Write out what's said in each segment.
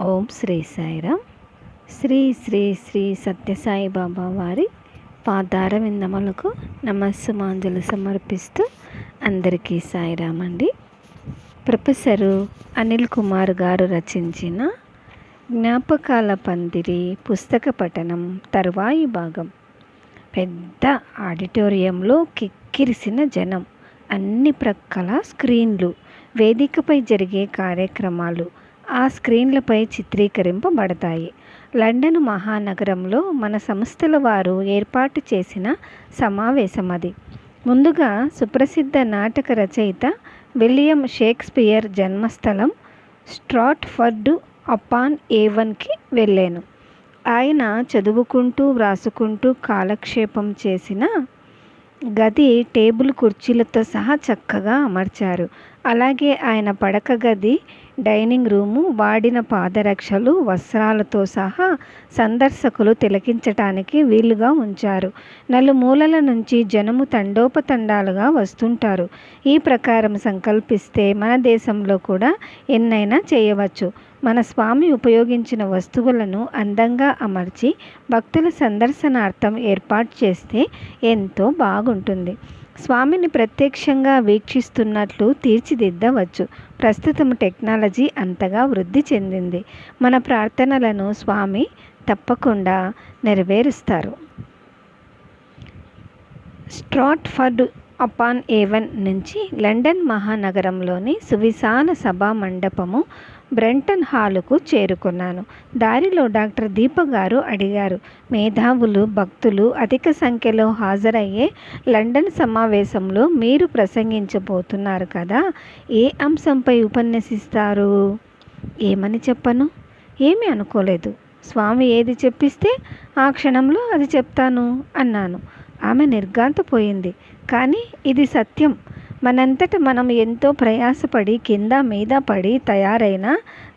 ఓం శ్రీ సాయిరామ్. శ్రీ శ్రీ శ్రీ సత్యసాయి బాబా వారి పాదార విందములకు నమస్సుమాంజలు సమర్పిస్తూ అందరికీ సాయిరామ్ అండి. ప్రొఫెసరు అనిల్ కుమార్ గారు రచించిన జ్ఞాపకాల పందిరి పుస్తక పఠనం తర్వాయి భాగం. పెద్ద ఆడిటోరియంలో కిక్కిరిసిన జనం, అన్ని ప్రక్కల స్క్రీన్లు, వేదికపై జరిగే కార్యక్రమాలు ఆ స్క్రీన్లపై చిత్రీకరింపబడతాయి. లండన్ మహానగరంలో మన సంస్థల వారు ఏర్పాటు చేసిన సమావేశం అది. ముందుగా సుప్రసిద్ధ నాటక రచయిత విలియం షేక్స్పియర్ జన్మస్థలం స్ట్రాట్ఫర్డ్ అపాన్ ఏవన్కి వెళ్ళాను. ఆయన చదువుకుంటూ వ్రాసుకుంటూ కాలక్షేపం చేసిన గది టేబుల్ కుర్చీలతో సహా చక్కగా అమర్చారు. అలాగే ఆయన పడక గది, డైనింగ్ రూము వాడిన పాదరక్షలు, వస్త్రాలతో సహా సందర్శకులు తిలకించటానికి వీలుగా ఉంచారు. నలుమూలల నుంచి జనము తండోపతండాలుగా వస్తుంటారు. ఈ ప్రకారం సంకల్పిస్తే మన దేశంలో కూడా ఎన్నైనా చేయవచ్చు. మన స్వామి ఉపయోగించిన వస్తువులను అందంగా అమర్చి భక్తుల సందర్శనార్థం ఏర్పాటు చేస్తే ఎంతో బాగుంటుంది. స్వామిని ప్రత్యక్షంగా వీక్షిస్తున్నట్లు తీర్చిదిద్దవచ్చు. ప్రస్తుతం టెక్నాలజీ అంతగా వృద్ధి చెందింది. మన ప్రార్థనలను స్వామి తప్పకుండా నెరవేరుస్తారు. స్ట్రాట్ఫర్డ్ అపాన్ ఏవన్ నుంచి లండన్ మహానగరంలోని సువిశాల సభా మండపము బ్రెంటన్ హాలుకు చేరుకున్నాను. దారిలో డాక్టర్ దీప గారు అడిగారు, మేధావులు, భక్తులు అధిక సంఖ్యలో హాజరయ్యే లండన్ సమావేశంలో మీరు ప్రసంగించబోతున్నారు కదా, ఏ అంశంపై ఉపన్యసిస్తారు? ఏమని చెప్పను? ఏమీ అనుకోలేదు. స్వామి ఏది చెప్పిస్తే ఆ క్షణంలో అది చెప్తాను అన్నాను. ఆమె నిర్ఘాంతపోయింది. కానీ ఇది సత్యం. మనంతట మనం ఎంతో ప్రయాసపడి కింద మీద పడి తయారైనా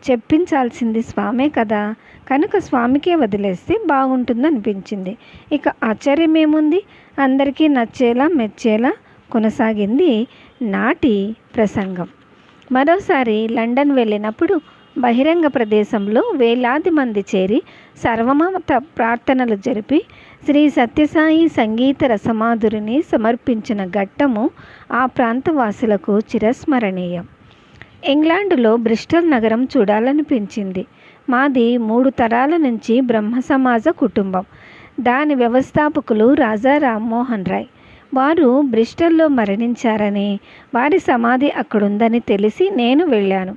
చెప్పించాల్సింది స్వామే కదా, కనుక స్వామికే వదిలేస్తే బాగుంటుందనిపించింది. ఇక ఆశ్చర్యమేముంది? అందరికీ నచ్చేలా మెచ్చేలా కొనసాగింది నాటి ప్రసంగం. మరోసారి లండన్ వెళ్ళినప్పుడు బహిరంగ ప్రదేశంలో వేలాది మంది చేరి సర్వమత ప్రార్థనలు జరిపి శ్రీ సత్యసాయి సంగీత రసమాధురిని సమర్పించిన ఘట్టము ఆ ప్రాంతవాసులకు చిరస్మరణీయం. ఇంగ్లాండులో బ్రిస్టల్ నగరం చూడాలనిపించింది. మాది 3 తరాల నుంచి బ్రహ్మ సమాజ కుటుంబం. దాని వ్యవస్థాపకులు రాజా రామ్మోహన్ రాయ్. వారు బ్రిస్టల్లో మరణించారని, వారి సమాధి అక్కడుందని తెలిసి నేను వెళ్ళాను.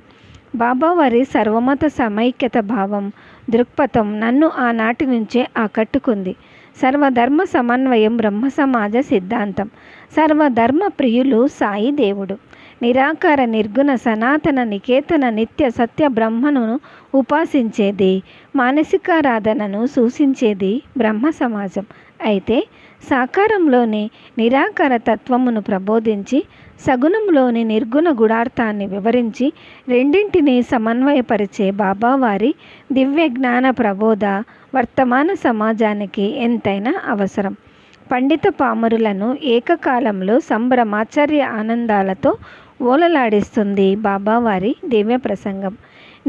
బాబావారి సర్వమత సమైక్యత భావం, దృక్పథం నన్ను ఆనాటి నుంచే ఆకట్టుకుంది. సర్వధర్మ సమన్వయం బ్రహ్మ సమాజ సిద్ధాంతం. సర్వధర్మ ప్రియులు సాయి దేవుడు. నిరాకార నిర్గుణ సనాతన నికేతన నిత్య సత్య బ్రహ్మను ఉపాసించేది, మానసికారాధనను సూచించేది బ్రహ్మ సమాజం. అయితే సాకారంలోని నిరాకార తత్వమును ప్రబోధించి సగుణంలోని నిర్గుణ గుణార్థాన్ని వివరించి రెండింటినీ సమన్వయపరిచే బాబావారి దివ్య జ్ఞాన ప్రబోధ వర్తమాన సమాజానికి ఎంతైనా అవసరం. పండిత పామరులను ఏకకాలంలో సంభ్రమాచర్య ఆనందాలతో ఓలలాడిస్తుంది బాబావారి దివ్య ప్రసంగం.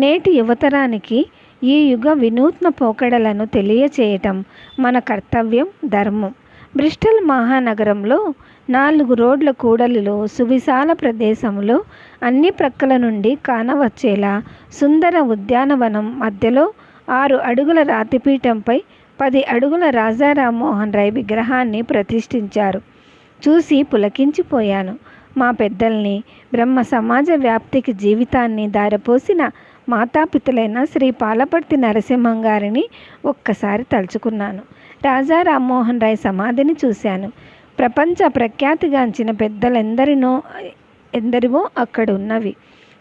నేటి యువతరానికి ఈ యుగ వినూత్న పోకడలను తెలియచేయటం మన కర్తవ్యం, ధర్మం. బ్రిస్టల్ మహానగరంలో 4 రోడ్ల కూడలిలో సువిశాల ప్రదేశంలో అన్ని ప్రక్కల నుండి కానవచ్చేలా సుందర ఉద్యానవనం మధ్యలో 6 అడుగుల రాతిపీఠంపై 10 అడుగుల రాజా రామ్మోహన్ రాయ్ విగ్రహాన్ని ప్రతిష్ఠించారు. చూసి పులకించిపోయాను. మా పెద్దల్ని, బ్రహ్మ సమాజ వ్యాప్తికి జీవితాన్ని దారపోసిన మాతాపితులైన శ్రీ పాలపర్తి నరసింహం గారిని ఒక్కసారి తలుచుకున్నాను. రాజా రామ్మోహన్ రాయ్ సమాధిని చూశాను. ప్రపంచ ప్రఖ్యాతిగాంచిన ఎందరివో అక్కడ ఉన్నవి.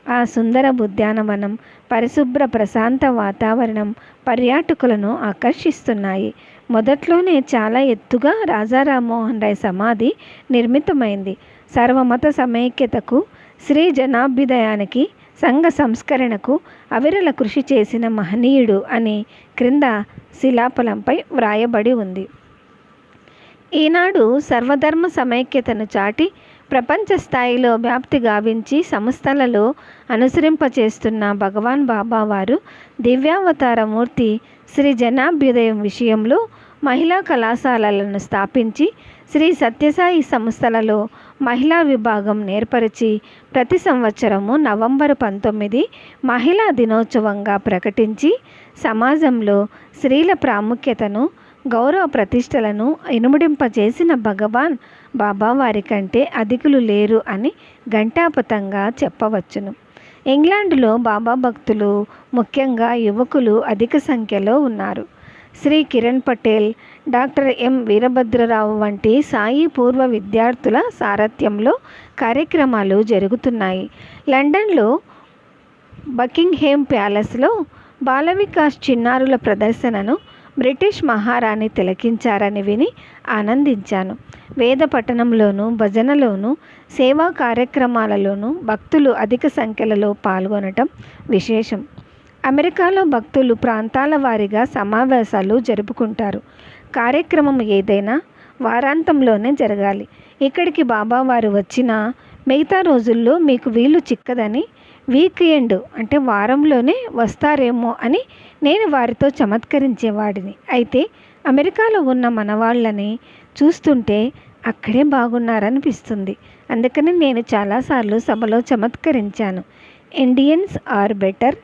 ఆ సుందర ఉద్యానవనం, పరిశుభ్ర ప్రశాంత వాతావరణం పర్యాటకులను ఆకర్షిస్తున్నాయి. మొదట్లోనే చాలా ఎత్తుగా రాజా రామ్మోహన్ రాయ్ సమాధి నిర్మితమైంది. సర్వమత సమైక్యతకు, శ్రీ జనాభ్యుదయానికి, సంఘ సంస్కరణకు అవిరల కృషి చేసిన మహనీయుడు అని క్రింద శిలాఫలంపై వ్రాయబడి ఉంది. ఈనాడు సర్వధర్మ సమైక్యతను చాటి ప్రపంచ స్థాయిలో వ్యాప్తి గావించి సంస్థలలో అనుసరింపచేస్తున్న భగవాన్ బాబా వారు దివ్యావతార మూర్తి శ్రీ జనాభ్యుదయం విషయంలో మహిళా కళాశాలలను స్థాపించి శ్రీ సత్యసాయి సంస్థలలో మహిళా విభాగం ఏర్పరిచి ప్రతి సంవత్సరము నవంబర్ 19 మహిళా దినోత్సవంగా ప్రకటించి సమాజంలో స్త్రీల ప్రాముఖ్యతను గౌరవ ప్రతిష్టలను ఇనుమడింపజేసిన భగవాన్ బాబా వారి కంటే అధికులు లేరు అని ఘంటాపథంగా చెప్పవచ్చును. ఇంగ్లాండ్లో బాబా భక్తులు ముఖ్యంగా యువకులు అధిక సంఖ్యలో ఉన్నారు. శ్రీ కిరణ్ పటేల్, డాక్టర్ ఎం వీరభద్రరావు వంటి సాయి పూర్వ విద్యార్థుల సారథ్యంలో కార్యక్రమాలు జరుగుతున్నాయి. లండన్లో బకింగ్హేమ్ ప్యాలెస్లో బాల వికాస్ చిన్నారుల ప్రదర్శనను బ్రిటిష్ మహారాణి తిలకించారని విని ఆనందించాను. వేద పఠనంలోనూ భజనలోనూ సేవా కార్యక్రమాలలోనూ భక్తులు అధిక సంఖ్యలో పాల్గొనటం విశేషం. అమెరికాలో భక్తులు ప్రాంతాల వారీగా సమావేశాలు జరుపుకుంటారు. కార్యక్రమం ఏదైనా వారాంతంలోనే జరగాలి. ఇక్కడికి బాబావారు వచ్చినా మిగతా రోజుల్లో మీకు వీలు చిక్కదని వీకెండ్ అంటే వారంలోనే వస్తారేమో అని నేను వారితో చమత్కరించేవాడిని. అయితే అమెరికాలో ఉన్న మనవాళ్ళని చూస్తుంటే అక్కడే బాగున్నారనిపిస్తుంది. అందుకని నేను చాలాసార్లు సభలో చమత్కరించాను. Indians are better,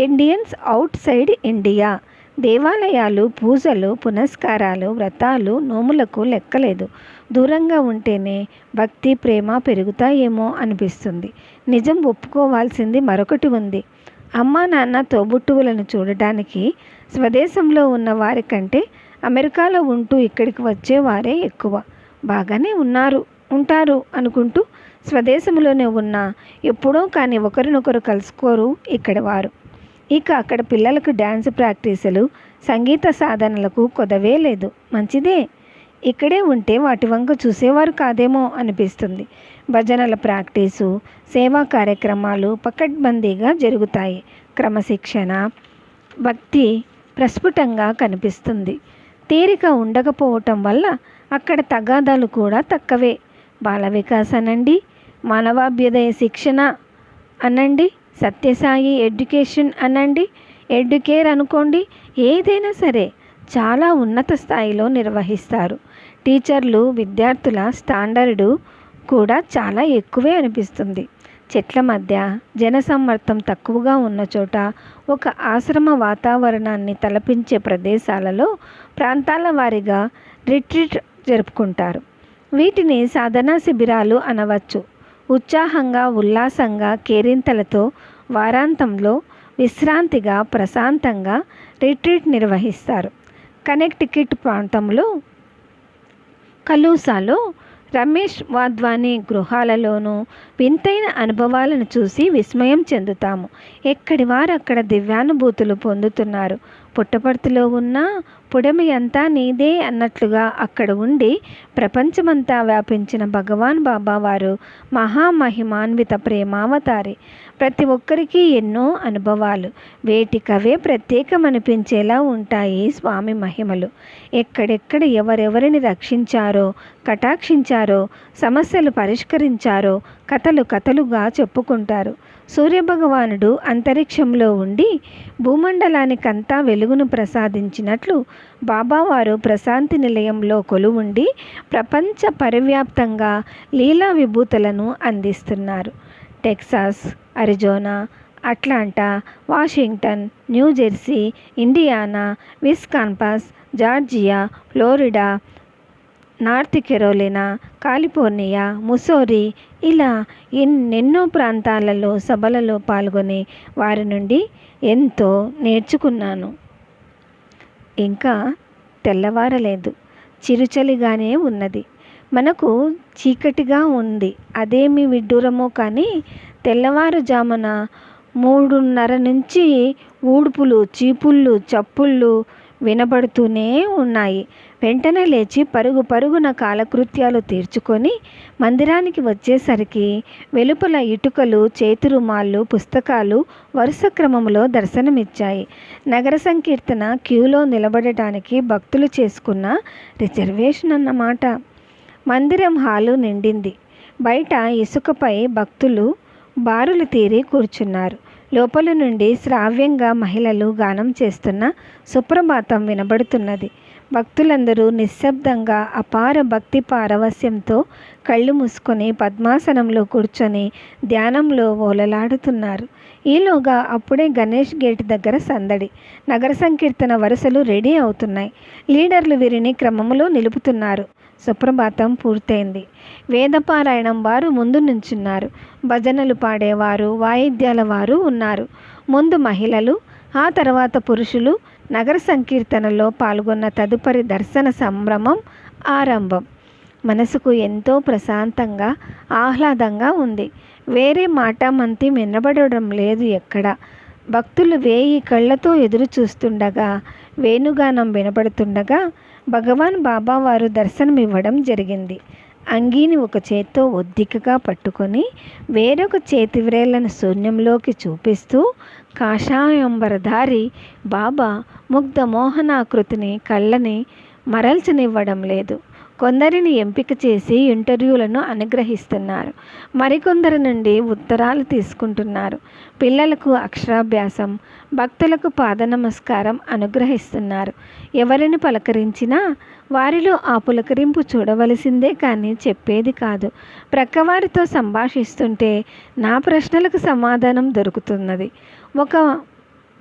Indians outside India. దేవాలయాలు, పూజలు, పునస్కారాలు, వ్రతాలు, నోములకు లెక్కలేదు. దూరంగా ఉంటేనే భక్తి, ప్రేమ పెరుగుతాయేమో అనిపిస్తుంది. నిజం ఒప్పుకోవాల్సింది మరొకటి ఉంది. అమ్మా నాన్న తోబుట్టువులను చూడటానికి స్వదేశంలో ఉన్న వారి కంటే అమెరికాలో ఉంటూ ఇక్కడికి వచ్చేవారే ఎక్కువ. బాగానే ఉంటారు అనుకుంటూ స్వదేశంలోనే ఉన్నా ఎప్పుడో కానీ ఒకరినొకరు కలుసుకోరు ఇక్కడి వారు. ఇక అక్కడ పిల్లలకు డ్యాన్స్ ప్రాక్టీసులు, సంగీత సాధనలకు కొదవే లేదు. మంచిదే. ఇక్కడే ఉంటే వాటి వంక చూసేవారు కాదేమో అనిపిస్తుంది. భజనల ప్రాక్టీసు, సేవా కార్యక్రమాలు పకడ్బందీగా జరుగుతాయి. క్రమశిక్షణ, భక్తి ప్రస్ఫుటంగా కనిపిస్తుంది. తీరిక ఉండకపోవటం వల్ల అక్కడ తగాదాలు కూడా తక్కవే. బాల వికాస్ అనండి, మానవాభ్యుదయ శిక్షణ అనండి, సత్యసాయి ఎడ్యుకేషన్ అనండి, ఎడ్యుకేర్ అనుకోండి, ఏదైనా సరే చాలా ఉన్నత స్థాయిలో నిర్వహిస్తారు. టీచర్లు, విద్యార్థుల స్టాండర్డు కూడా చాలా ఎక్కువే అనిపిస్తుంది. చెట్ల మధ్య జనసమ్మర్దం తక్కువగా ఉన్న చోట ఒక ఆశ్రమ వాతావరణాన్ని తలపించే ప్రదేశాలలో ప్రాంతాల వారీగా రిట్రీట్ జరుపుకుంటారు. వీటిని సాధనా శిబిరాలు అనవచ్చు. ఉత్సాహంగా, ఉల్లాసంగా, కేరింతలతో వారాంతంలో విశ్రాంతిగా, ప్రశాంతంగా రిట్రీట్ నిర్వహిస్తారు. కనెక్టికట్ ప్రాంతంలో కలూసాలో రమేష్ వాద్వానీ గృహాలలోనూ వింతైన అనుభవాలను చూసి విస్మయం చెందుతాము. ఎక్కడి వారు అక్కడ దివ్యానుభూతులు పొందుతున్నారు. పుట్టపర్తిలో ఉన్న పుడమి అంతా నీదే అన్నట్లుగా అక్కడ ఉండి ప్రపంచమంతా వ్యాపించిన భగవాన్ బాబా వారు మహామహిమాన్విత ప్రేమావతారి. ప్రతి ఒక్కరికి ఎన్నో అనుభవాలు, వేటికవే ప్రత్యేకమనిపించేలా ఉంటాయి స్వామి మహిమలు. ఎక్కడెక్కడ ఎవరెవరిని రక్షించారో, కటాక్షించారో, సమస్యలు పరిష్కరించారో కథలుగా చెప్పుకుంటారు. సూర్యభగవానుడు అంతరిక్షంలో ఉండి భూమండలానికంతా వెలుగును ప్రసాదించినట్లు బాబావారు ప్రశాంతి నిలయంలో కొలువుండి ప్రపంచ పరివ్యాప్తంగా లీలా విభూతులను అందిస్తున్నారు. Texas, Arizona, Atlanta, Washington, New Jersey, Indiana, Wisconsin, Georgia, Florida, North Carolina, California, Missouri ఇలా ఎన్నెన్నో ప్రాంతాలలో సభలలో పాల్గొని వారి నుండి ఎంతో నేర్చుకున్నాను. ఇంకా తెల్లవారలేదు, చిరుచలిగానే ఉన్నది. మనకు చీకటిగా ఉంది, అదేమి విడ్డూరమో కానీ తెల్లవారుజామున 3:30 నుంచి ఊడుపులు, చీపుళ్ళు, చప్పుళ్ళు వినబడుతూనే ఉన్నాయి. వెంటనే లేచి పరుగున కాలకృత్యాలు తీర్చుకొని మందిరానికి వచ్చేసరికి వెలుపల ఇటుకలు, చేతి రుమాళ్ళు, పుస్తకాలు వరుస క్రమంలో దర్శనమిచ్చాయి. నగర సంకీర్తన క్యూలో నిలబడటానికి భక్తులు చేసుకున్న రిజర్వేషన్ అన్నమాట. మందిరం హాలు నిండింది. బయట ఇసుకపై భక్తులు బారులు తీరి కూర్చున్నారు. లోపల నుండి శ్రావ్యంగా మహిళలు గానం చేస్తున్న సుప్రభాతం వినబడుతున్నది. భక్తులందరూ నిశ్శబ్దంగా అపార భక్తి పారవస్యంతో కళ్ళు మూసుకొని పద్మాసనంలో కూర్చొని ధ్యానంలో ఓలలాడుతున్నారు. ఈలోగా అప్పుడే గణేష్ గేట్ దగ్గర సందడి. నగర సంకీర్తన వరుసలు రెడీ అవుతున్నాయి. లీడర్లు వీరిని క్రమంలో నిలుపుతున్నారు. సుప్రభాతం పూర్తయింది. వేదపారాయణం వారు ముందు నుంచున్నారు. భజనలు పాడేవారు, వాయిద్యాల వారు ఉన్నారు. ముందు మహిళలు, ఆ తర్వాత పురుషులు నగర సంకీర్తనలో పాల్గొన్న తదుపరి దర్శన సంభ్రమం ఆరంభం. మనసుకు ఎంతో ప్రశాంతంగా ఆహ్లాదంగా ఉంది. వేరే మాట మంతి వినబడడం లేదు ఎక్కడ. భక్తులు 1000 కళ్ళతో ఎదురు చూస్తుండగా, వేణుగానం వినపడుతుండగా భగవాన్ బాబావారు దర్శనమివ్వడం జరిగింది. అంగీని ఒక చేత్తో ఒద్దికగా పట్టుకొని వేరొక చేతి వ్రేళ్లను శూన్యంలోకి చూపిస్తూ కాషాయంబరధారి బాబా ముగ్ధ మోహనాకృతిని కళ్ళని మరల్చనివ్వడం లేదు. కొందరిని ఎంపిక చేసి ఇంటర్వ్యూలను అనుగ్రహిస్తున్నారు. మరికొందరి నుండి ఉత్తరాలు తీసుకుంటున్నారు. పిల్లలకు అక్షరాభ్యాసం, భక్తులకు పాద నమస్కారం అనుగ్రహిస్తున్నారు. ఎవరిని పలకరించినా వారిలో ఆ పులకరింపు చూడవలసిందే కానీ చెప్పేది కాదు. ప్రక్కవారితో సంభాషిస్తుంటే నా ప్రశ్నలకు సమాధానం దొరుకుతున్నది. ఒక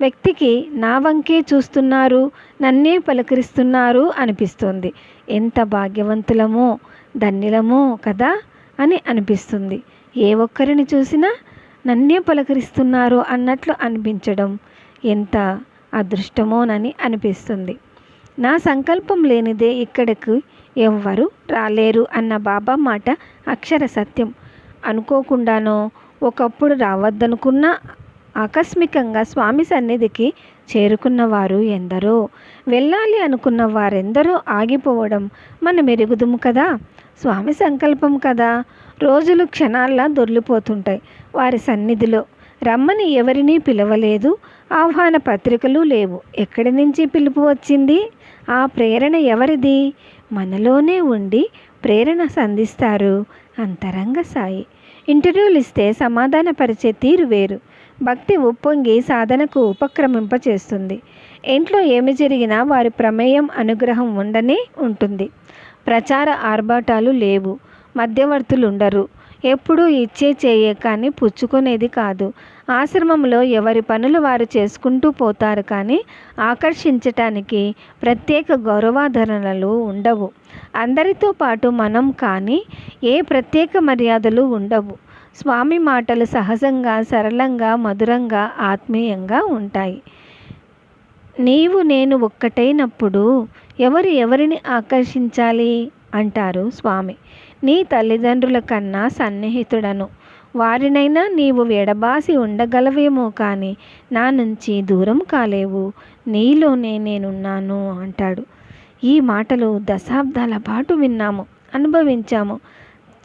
వ్యక్తికి నా వంకే చూస్తున్నారు, నన్నే పలకరిస్తున్నారు అనిపిస్తుంది. ఎంత భాగ్యవంతులమో ధన్యులమో కదా అని అనిపిస్తుంది. ఏ ఒక్కరిని చూసినా నన్నే పలకరిస్తున్నారు అన్నట్లు అనిపించడం ఎంత అదృష్టమోనని అనిపిస్తుంది. నా సంకల్పం లేనిదే ఇక్కడికి ఎవ్వరు రాలేరు అన్న బాబా మాట అక్షర సత్యం. అనుకోకుండానో ఒకప్పుడు రావద్దనుకున్నా ఆకస్మికంగా స్వామి సన్నిధికి చేరుకున్నవారు ఎందరో, వెళ్ళాలి అనుకున్న వారెందరో ఆగిపోవడం మనం ఎరుగుదుము కదా. స్వామి సంకల్పం కదా. రోజులు క్షణాల్లా దొర్లిపోతుంటాయి. వారి సన్నిధిలో రమ్మని ఎవరినీ పిలవలేదు. ఆహ్వాన పత్రికలు లేవు. ఎక్కడి నుంచి పిలుపు వచ్చింది? ఆ ప్రేరణ ఎవరిది? మనలోనే ఉండి ప్రేరణ సంధిస్తారు అంతరంగ సాయి. ఇంటర్వ్యూలు ఇస్తే సమాధానపరిచే తీరు వేరు. భక్తి ఉప్పొంగి సాధనకు ఉపక్రమింపచేస్తుంది. ఇంట్లో ఏమి జరిగినా వారి ప్రమేయం అనుగ్రహం ఉండనే ఉంటుంది. ప్రచార ఆర్భాటాలు లేవు. మధ్యవర్తులు ఉండరు. ఎప్పుడూ ఇచ్చే చేయే కానీ పుచ్చుకునేది కాదు. ఆశ్రమంలో ఎవరి పనులు వారు చేసుకుంటూ పోతారు కానీ ఆకర్షించటానికి ప్రత్యేక గౌరవాధరణలు ఉండవు. అందరితో పాటు మనం కానీ ఏ ప్రత్యేక మర్యాదలు ఉండవు. స్వామి మాటలు సహజంగా, సరళంగా, మధురంగా, ఆత్మీయంగా ఉంటాయి. నీవు నేను ఒక్కటైనప్పుడు ఎవరు ఎవరిని ఆకర్షించాలి అంటారు స్వామి. నీ తల్లిదండ్రుల కన్నా సన్నిహితుడను. వారినైనా నీవు ఎడబాసి ఉండగలవేమో కానీ నా నుంచి దూరం కాలేవు. నీలోనే నేనున్నాను అంటాడు. ఈ మాటలు దశాబ్దాల పాటు విన్నాము, అనుభవించాము,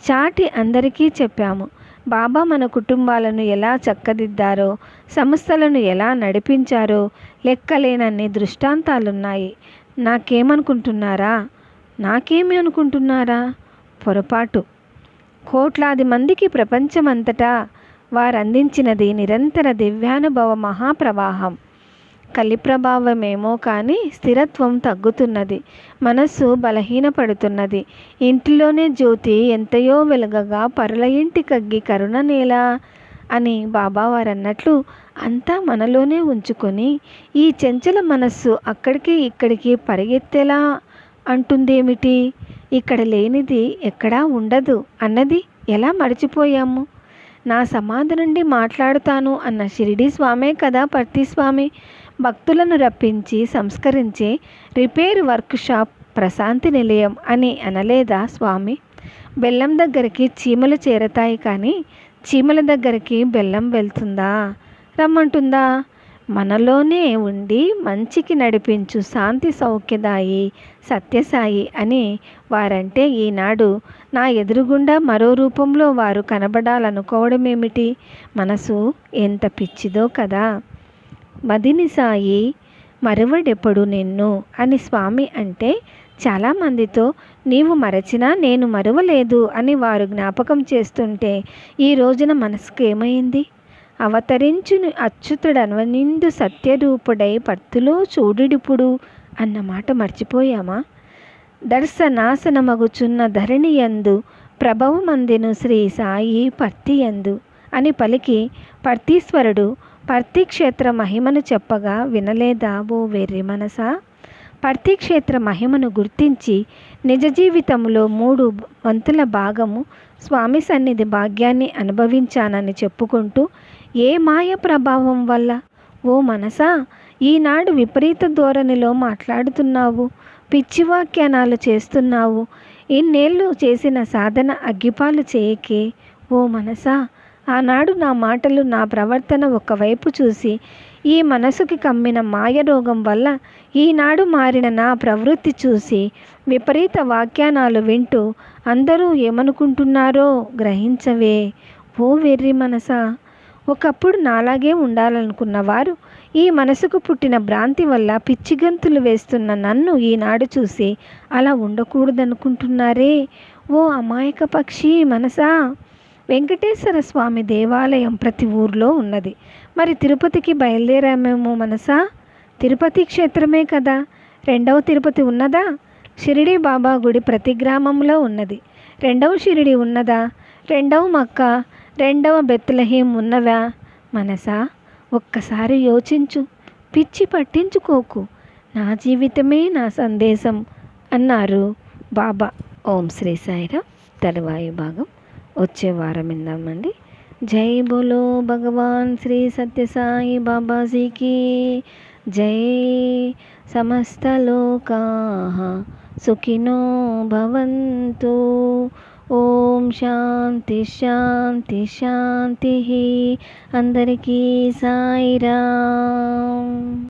చాటి అందరికీ చెప్పాము. బాబా మన కుటుంబాలను ఎలా చక్కదిద్దారో, సంస్థలను ఎలా నడిపించారో లెక్కలేనన్ని దృష్టాంతాలున్నాయి. నాకేమి అనుకుంటున్నారా? పొరపాటు. కోట్లాది మందికి ప్రపంచమంతటా వారందించినది నిరంతర దివ్యానుభవ మహాప్రవాహం. కలి ప్రభావమేమో కానీ స్థిరత్వం తగ్గుతున్నది. మనస్సు బలహీనపడుతున్నది. ఇంటిలోనే జ్యోతి ఎంతయో వెలగగా పరుల ఇంటి కగ్గి కరుణ నేలా అని బాబావారన్నట్లు అంతా మనలోనే ఉంచుకొని ఈ చెంచల మనస్సు అక్కడికి ఇక్కడికి పరిగెత్తేలా అంటుందేమిటి? ఇక్కడ లేనిది ఎక్కడా ఉండదు అన్నది ఎలా మర్చిపోయాము? నా సమాధి నుండి మాట్లాడుతాను అన్న షిరిడి స్వామే కదా పర్తి స్వామి. భక్తులను రప్పించి సంస్కరించే రిపేర్ వర్క్షాప్ ప్రశాంతి నిలయం అని అనలేదా స్వామి? బెల్లం దగ్గరికి చీమలు చేరతాయి కానీ చీమల దగ్గరికి బెల్లం వెళ్తుందా, రమ్మంటుందా? మనలోనే ఉండి మంచికి నడిపించు శాంతి సౌఖ్యదాయి సత్యసాయి అని వారంటే ఈనాడు నా ఎదురుగుండా మరో రూపంలో వారు కనబడాలనుకోవడమేమిటి? మనసు ఎంత పిచ్చిదో కదా. మదిని సాయి మరువడెప్పుడు నిన్ను అని స్వామి అంటే చాలామందితో నీవు మరచినా నేను మరువలేదు అని వారు జ్ఞాపకం చేస్తుంటే ఈ రోజున మనసుకు ఏమైంది? అవతరించును అచ్యుతుడనవనిందు సత్యరూపుడై పర్తిలో చూడుడిప్పుడు అన్న మాట మర్చిపోయామా? దర్శనాసనమగుచున్న ధరణియందు ప్రభవమందిను శ్రీ సాయి పర్తియందు అని పలికి పర్తీశ్వరుడు పర్తీక్షేత్ర మహిమను చెప్పగా వినలేదా ఓ వెర్రి మనసా? పర్తీక్షేత్ర మహిమను గుర్తించి నిజ జీవితంలో 3 వంతుల భాగము స్వామి సన్నిధి భాగ్యాన్ని అనుభవించానని చెప్పుకుంటూ ఏ మాయ ప్రభావం వల్ల ఓ మనసా ఈనాడు విపరీత ధోరణిలో మాట్లాడుతున్నావు, పిచ్చి వ్యాఖ్యానాలు చేస్తున్నావు? ఇన్నేళ్ళు చేసిన సాధన అగ్గిపాలు చేయకే ఓ మనసా. ఆనాడు నా మాటలు నా ప్రవర్తన ఒకవైపు చూసి ఈ మనసుకి కమ్మిన మాయ రోగం వల్ల ఈనాడు మారిన నా ప్రవృత్తి చూసి విపరీత వ్యాఖ్యానాలు వింటూ అందరూ ఏమనుకుంటున్నారో గ్రహించవే ఓ వెర్రి మనసా. ఒకప్పుడు నాలాగే ఉండాలనుకున్నవారు ఈ మనసుకు పుట్టిన భ్రాంతి వల్ల పిచ్చిగంతులు వేస్తున్న నన్ను ఈనాడు చూసి అలా ఉండకూడదనుకుంటున్నారే ఓ అమాయక పక్షి మనసా. వెంకటేశ్వర స్వామి దేవాలయం ప్రతి ఊర్లో ఉన్నది. మరి తిరుపతికి బయలుదేరామేమో మనసా. తిరుపతి క్షేత్రమే కదా. 2వ తిరుపతి ఉన్నదా? షిరిడి బాబా గుడి ప్రతి గ్రామంలో ఉన్నది. 2వ షిరిడి ఉన్నదా? 2వ మక్కా, 2వ బెత్లెహేం ఉన్నవా? మనసా ఒక్కసారి యోచించు, పిచ్చి పట్టించుకోకు. నా జీవితమే నా సందేశం అన్నారు బాబా. ఓం శ్రీ సాయిరామ్. తరువాయి భాగం వచ్చే వారం విందామండి. జై బోలో భగవాన్ శ్రీ సత్యసాయి బాబాజీకి జై. సమస్త లోకాః సుఖినో భవంతు. ఓం శాంతి శాంతి శాంతి. అందరికీ సాయిరామ్.